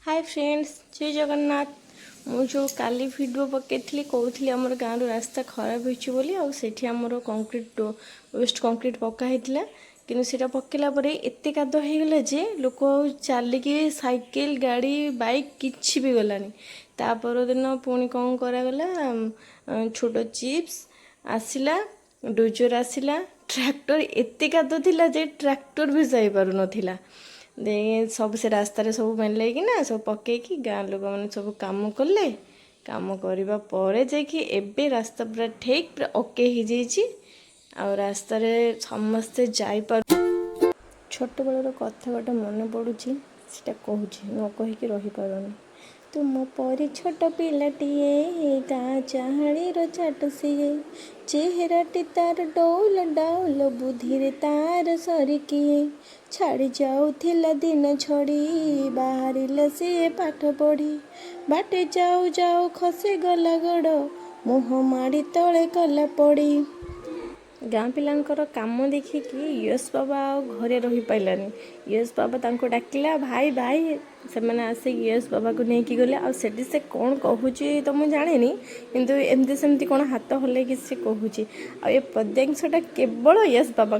Hi friends, जय जगन्नाथ। मुझे काली video पकई कहूली आम गाँव रास्ता खराब होमर कंक्रीट वेस्ट कंक्रीट पकाई कि पकेला एत काद होगला जे लोक चलिकी साइकिल गाड़ी बाइक किसी भी गलानी। तापर दिन पुणी कौन करागला छोट चिप्स आसला डोजर आसला ट्रैक्टर एत काद थिला जे ट्रैक्टर भी जाई पारु नथिला। सब से रास्तार सब मेल कि सब पकईकि गाँ लोक मैंने सब कम कले। कम करने पर एबे रास्ता पूरा ठीक पूरा ओके हो जाइए। आ रास्तार समस्ते जापर छोट बेलर कथा गोटे मन पड़ुची से कहूँ न कहीकि रहीपारूनी। तुम परी छोट पिलाटीए गाँ चाहाड़ीर चाट सीए चेहराटी तार डौल डाउल बुद्धि तार सरिकिए छाड़ी जाऊला दिन छड़ी बाहर सी पाठ पढ़ी बाटे जाऊ जाऊ खसे गला गड़ मुह माड़ी तले कला पड़ी। गाँ पिलांकर काम देखिकी यश बाबा घरे रही पाइलानी। यश बाबा तांको डाकिला भाई भाई से आसिक यश बाबा को लेकिन गले। आठी से कौन कहूँ तो मुझे जानी किंतु एमती सेमती कौन हाथ हल्ले से कहूँ। आ पद्यांशटा केवल यश बाबा